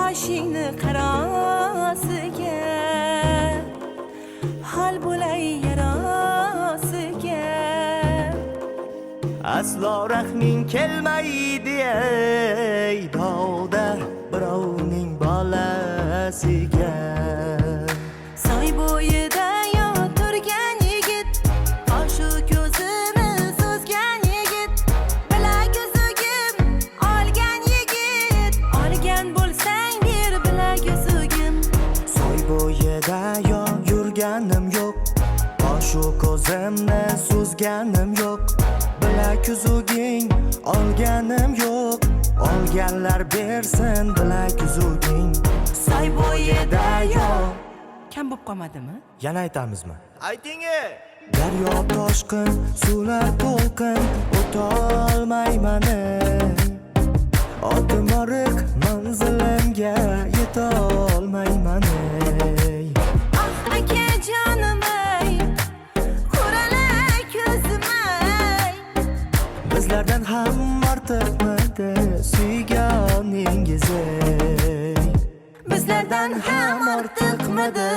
boshingni qarosiga hal bo'lay yarosiga aslo rahming kelmaydi ey dovda birovning bolasiga soy bo'yida turgan yigit qoshu ko'zini so'zgan yigit bilak uzugim olgan yigit olgan bo'lsang bir bilak uzugim soy bo'yida yurganim yo'q qoshu ko'zimni so'zganim yo'q bilak uzuging olganim yo'q olganlar bersin bilak uzuging soy bo'yida kam bo'lib qolmadimi? yana aytamizmi? Ayting! Daryo toshqin, suvlar to'lqin, o'tolmayman ey. Otim oriq, manzilimga yetolmayman ey. Ah akajonim ey, ko'ralay ko'zim ey. Bizlardan ham ortiqmidi suyganingiz ey. Bizlardan ham ortiqmidi